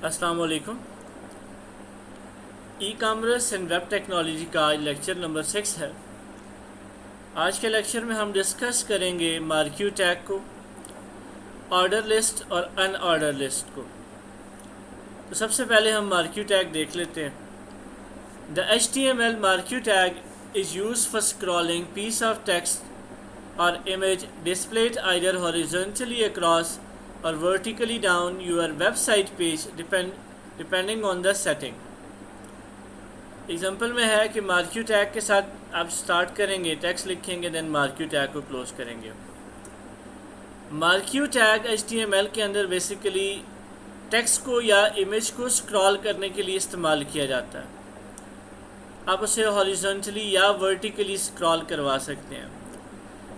अस्सलाम वालेकुम। E commerce and web technology का लेक्चर नंबर 6 है। आज के लेक्चर में हम डिस्कस करेंगे मार्क्यू टैग को, ऑर्डर लिस्ट और अनऑर्डर लिस्ट को। तो सबसे पहले हम मार्क्यू टैग देख लेते हैं। The HTML marquee tag is used for scrolling piece of text और image displayed either horizontally across or vertically down your website page depending on the setting। Example में है कि मार्क्यू टैग के साथ आप स्टार्ट करेंगे, टेक्स्ट लिखेंगे, then marquee tag को क्लोज करेंगे। मार्क्यू टैग HTML के अंदर बेसिकली टेक्स्ट को या इमेज को स्क्रॉल करने के लिए इस्तेमाल किया जाता है। आप उसे हॉरिजॉन्टली या वर्टिकली स्क्रॉल करवा सकते हैं।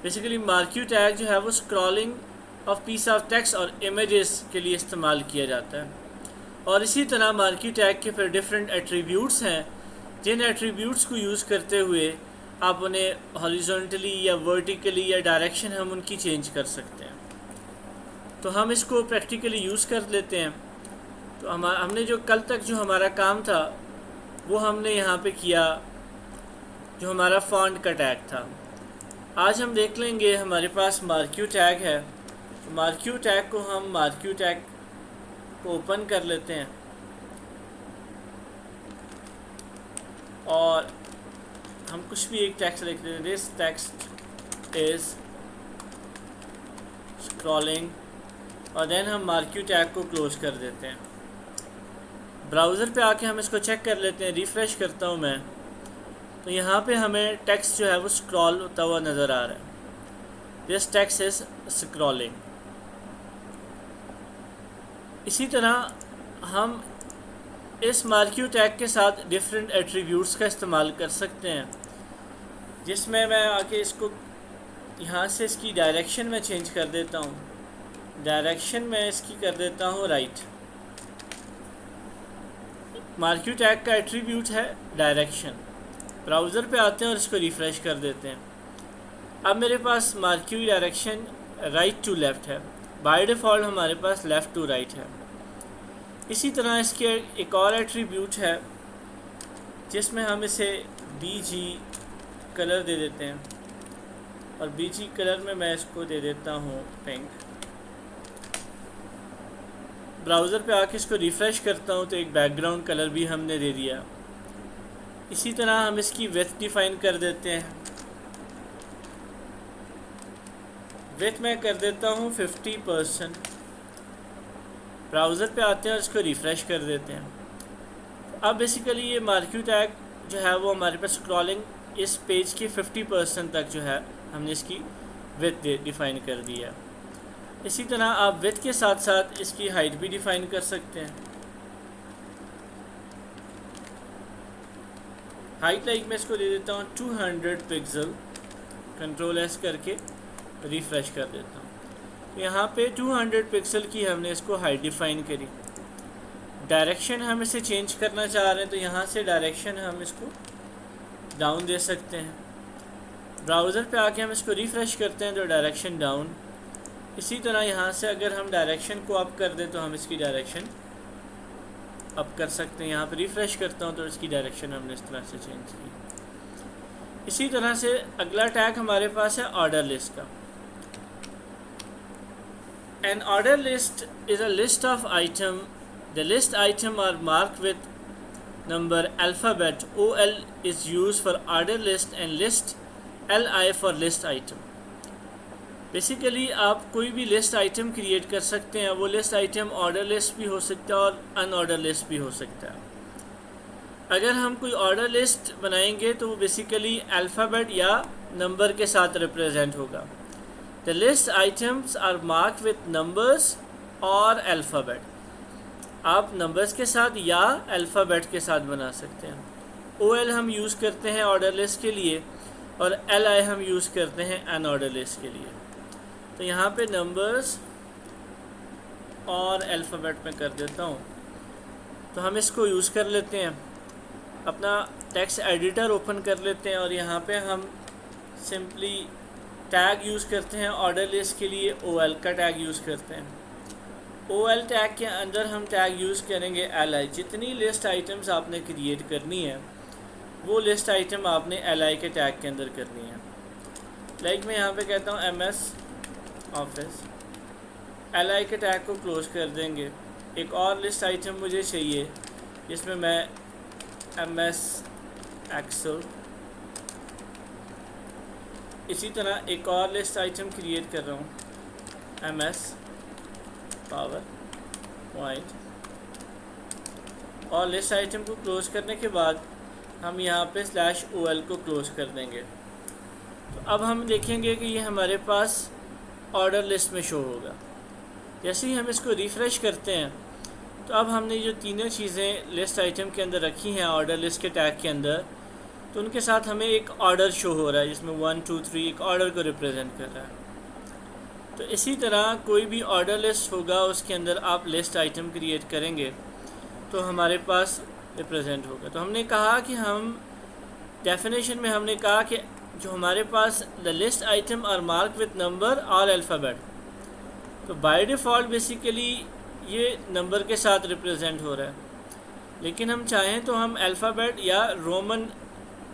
बेसिकली मार्क्यू टैग जो है वो scrolling of peace of text और इमेजेस के लिए इस्तेमाल किया जाता है। और इसी तरह मार्क्यू टैग के फिर डिफरेंट एट्रीब्यूट्स हैं, जिन एट्रीब्यूट्स को यूज़ करते हुए आप उन्हें हॉरिजॉन्टली या वर्टिकली या डायरेक्शन हम उनकी चेंज कर सकते हैं। तो हम इसको प्रैक्टिकली यूज़ कर लेते हैं। तो हमने जो कल तक जो हमारा काम था वो हमने यहाँ पे किया, जो हमारा फॉन्ट का टैग था। आज हम देख लेंगे हमारे पास मार्क्यू टैग है। तो मार्क्यू टैग को हम मार्क्यू टैग को ओपन कर लेते हैं और हम कुछ भी एक टेक्स्ट लिख देते हैं। दिस टेक्स्ट इज स्क्रॉलिंग और देन हम मार्क्यू टैग को क्लोज कर देते हैं। ब्राउज़र पे आके हम इसको चेक कर लेते हैं। रिफ़्रेश करता हूँ मैं, तो यहाँ पे हमें टेक्स्ट जो है वो स्क्रॉल होता हुआ नज़र आ रहा है। This text is scrolling. इसी तरह हम इस मार्क्यू टैग के साथ डिफरेंट एट्रीब्यूट्स का इस्तेमाल कर सकते हैं, जिसमें मैं आके इसको यहाँ से इसकी डायरेक्शन में चेंज कर देता हूँ। डायरेक्शन में इसकी कर देता हूँ राइट। मार्क्यू टैग का एट्रीब्यूट है डायरेक्शन। ब्राउज़र पे आते हैं और इसको रिफ़्रेश कर देते हैं। अब मेरे पास marquee direction right to left है। बाय डिफ़ॉल्ट हमारे पास लेफ़्ट टू राइट है। इसी तरह इसके एक और एट्रीब्यूट है जिसमें हम इसे BG कलर दे देते हैं और BG कलर में मैं इसको दे देता हूँ पिंक। ब्राउज़र पे आके इसको रिफ़्रेश करता हूँ तो एक बैकग्राउंड कलर भी हमने दे दिया। इसी तरह हम इसकी विड्थ डिफ़ाइन कर देते हैं। विड्थ मैं कर देता हूँ 50%। ब्राउज़र पे आते हैं और इसको रिफ़्रेश कर देते हैं। अब बेसिकली ये मार्क्यू टैग जो है वो हमारे पास स्क्रॉलिंग इस पेज की 50% तक जो है हमने इसकी विड्थ डिफ़ाइन कर दी है। इसी तरह आप विड्थ के साथ साथ इसकी हाइट भी डिफ़ाइन कर सकते हैं। हाइट लाइक मैं इसको दे देता हूँ 200 पिक्सल। कंट्रोल S करके रिफ़्रेश कर देता हूँ। तो यहाँ पे 200 पिक्सल की हमने इसको हाइट डिफ़ाइन करी। डायरेक्शन हम इसे चेंज करना चाह रहे हैं, तो यहाँ से डायरेक्शन हम इसको डाउन दे सकते हैं। ब्राउज़र पे आके हम इसको रिफ़्रेश करते हैं तो डायरेक्शन डाउन। इसी तरह यहाँ से अगर हम डायरेक्शन को अप कर दें तो हम इसकी डायरेक्शन अप कर सकते हैं। यहाँ पे रिफ़्रेश करता हूँ तो इसकी डायरेक्शन हमने इस तरह से चेंज की। इसी तरह से अगला टैग हमारे पास है ऑर्डर लिस्ट का। An order list is a list of item. The list item are marked with number alphabet. OL is used for order list and list LI for list item. Basically आप कोई भी list item create कर सकते हैं। वो list item order list भी हो सकता है और अनऑर्डर लिस्ट भी हो सकता है। अगर हम कोई ऑर्डर लिस्ट बनाएंगे तो वो बेसिकली अल्फ़ाबेट या नंबर के साथ रिप्रेजेंट होगा। The list items are marked with numbers और अल्फ़ाबेट। आप नंबर्स के साथ या अल्फ़ाबेट के साथ बना सकते हैं। OL हम यूज़ करते हैं ऑर्डर लिस्ट के लिए और LI हम यूज़ करते हैं अनऑर्डर लिस्ट के लिए। तो यहाँ पे नंबर्स और अल्फ़ाबेट में कर देता हूँ। तो हम इसको यूज़ कर लेते हैं। अपना टेक्स्ट एडिटर ओपन कर लेते हैं और यहाँ पे हम सिंपली टैग यूज़ करते हैं। ऑर्डर लिस्ट के लिए OL का टैग यूज़ करते हैं। OL टैग के अंदर हम टैग यूज़ करेंगे LI। जितनी लिस्ट आइटम्स आपने क्रिएट करनी है वो लिस्ट आइटम आपने LI के टैग के अंदर करनी है। लाइक मैं यहाँ पे कहता हूँ MS ऑफिस, LI के टैग को क्लोज़ कर देंगे। एक और लिस्ट आइटम मुझे चाहिए जिसमें मैं MS एक्सेल, इसी तरह एक और लिस्ट आइटम क्रिएट कर रहा हूँ MS पावर पॉइंट, और लिस्ट आइटम को क्लोज़ करने के बाद हम यहाँ पे /OL को क्लोज़ कर देंगे। तो अब हम देखेंगे कि ये हमारे पास ऑर्डर लिस्ट में शो होगा। जैसे ही हम इसको रिफ़्रेश करते हैं तो अब हमने जो तीनों चीज़ें लिस्ट आइटम के अंदर रखी हैं ऑर्डर लिस्ट के टैग के अंदर, तो उनके साथ हमें एक ऑर्डर शो हो रहा है जिसमें 1 2 3 एक ऑर्डर को रिप्रेजेंट कर रहा है। तो इसी तरह कोई भी ऑर्डर लिस्ट होगा उसके अंदर आप लिस्ट आइटम क्रिएट करेंगे तो हमारे पास रिप्रेजेंट होगा। तो हमने कहा कि हम डेफिनेशन में हमने कहा कि जो हमारे पास the list item are mark with number और अल्फ़ाबेट, तो बाय डिफ़ॉल्ट बेसिकली ये नंबर के साथ रिप्रेजेंट हो रहा है, लेकिन हम चाहें तो हम अल्फ़ाबेट या रोमन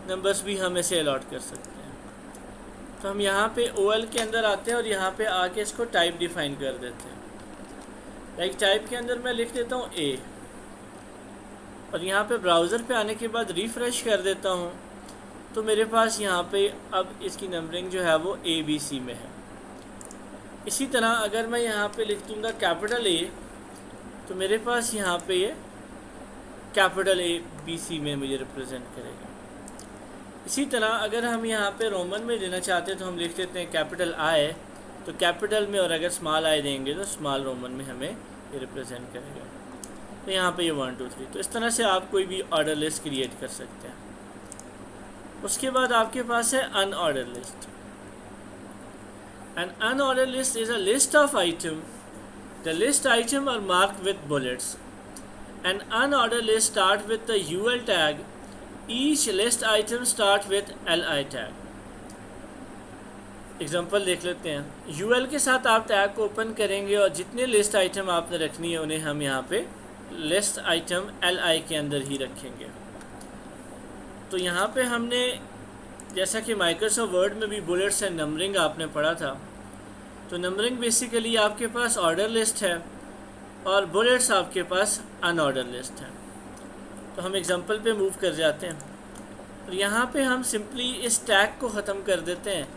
नंबर्स भी हम इसे अलॉट कर सकते हैं। तो हम यहाँ पे OL के अंदर आते हैं और यहाँ पे आके इसको टाइप डिफ़ाइन कर देते हैं। लाइक टाइप के अंदर मैं लिख देता हूँ A, और यहाँ पे ब्राउज़र पे आने के बाद रिफ़्रेश कर देता हूँ तो मेरे पास यहाँ पे अब इसकी नंबरिंग जो है वो ABC में है। इसी तरह अगर मैं यहाँ पे लिख दूँगा कैपिटल A तो मेरे पास यहाँ पे ये कैपिटल ABC में मुझे रिप्रेजेंट करेगा। इसी तरह अगर हम यहाँ पे रोमन में लेना चाहते हैं तो हम लिख देते हैं कैपिटल I, तो कैपिटल में, और अगर स्मॉल I देंगे तो स्मॉल रोमन में हमें ये रिप्रेजेंट करेगा। तो यहाँ पे ये 1 2 3, तो इस तरह से आप कोई भी ऑर्डर लिस्ट क्रिएट कर सकते हैं। उसके बाद आपके पास है unordered list. An unordered list is a list of items. The list items are marked with bullets. An unordered list starts with the UL tag. Each list item starts with LI tag. Example देख लेते हैं। UL के साथ आप tag को open करेंगे और जितने लिस्ट आइटम आपने रखनी है उन्हें हम यहाँ पे लिस्ट आइटम LI के अंदर ही रखेंगे। तो यहाँ पे हमने जैसा कि माइक्रोसॉफ्ट वर्ड में भी बुलेट्स एंड नंबरिंग आपने पढ़ा था, तो नंबरिंग बेसिकली आपके पास ऑर्डर लिस्ट है और बुलेट्स आपके पास अनऑर्डर लिस्ट है। तो हम एग्जांपल पे मूव कर जाते हैं और यहाँ पे हम सिंपली इस टैग को ख़त्म कर देते हैं।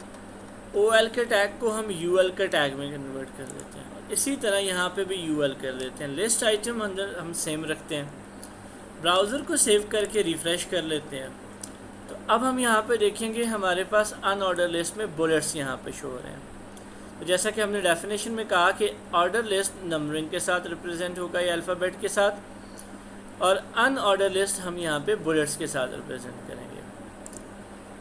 OL के टैग को हम UL के टैग में कन्वर्ट कर देते हैं और इसी तरह यहाँ पे भी UL कर देते हैं। लिस्ट आइटम अंदर हम सेम रखते हैं। ब्राउज़र को सेव करके रिफ़्रेश कर लेते हैं। तो अब हम यहाँ पे देखेंगे हमारे पास अनऑर्डर लिस्ट में बुलेट्स यहाँ पे शो हो रहे हैं। तो जैसा कि हमने डेफिनेशन में कहा कि ऑर्डर लिस्ट नंबरिंग के साथ रिप्रेजेंट होगा या अल्फ़ाबेट के साथ, और अनऑर्डर लिस्ट हम यहाँ पे बुलेट्स के साथ रिप्रेजेंट करेंगे।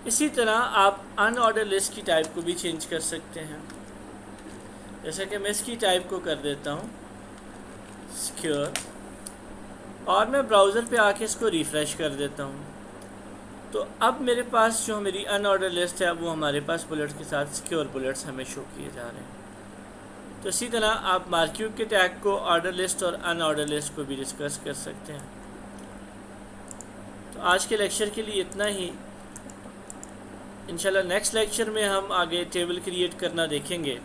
इसी तरह आप अनऑर्डर लिस्ट की टाइप को भी चेंज कर सकते हैं। जैसा कि मैं इसकी टाइप को कर देता हूँ सिक्योर, और मैं ब्राउज़र पे आके इसको रिफ़्रेश कर देता हूँ। तो अब मेरे पास जो मेरी अनऑर्डर लिस्ट है वो हमारे पास बुलेट्स के साथ सिक्योर बुलेट्स हमें शो किए जा रहे हैं। तो इसी तरह आप मार्क्यूब के टैग को ऑर्डर लिस्ट और अनऑर्डर लिस्ट को भी डिस्कस कर सकते हैं। तो आज के लेक्चर के लिए इतना ही। इंशाल्लाह नेक्स्ट लेक्चर में हम आगे टेबल क्रिएट करना देखेंगे।